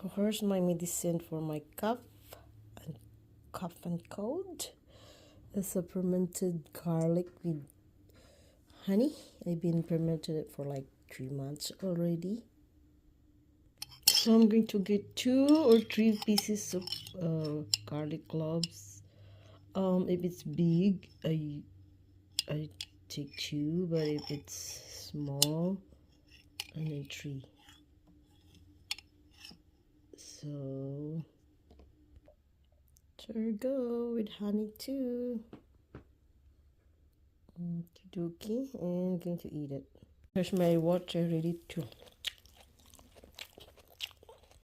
So here's my medicine for my cough and cold. It's a fermented garlic with honey. I've been fermented it for like 3 months already. So I'm going to get 2 or 3 pieces of garlic cloves. If it's big, I take 2, but if it's small, I need 3. So there we go with honey too. Okie dokie, and I'm going to eat it. Here's my water ready to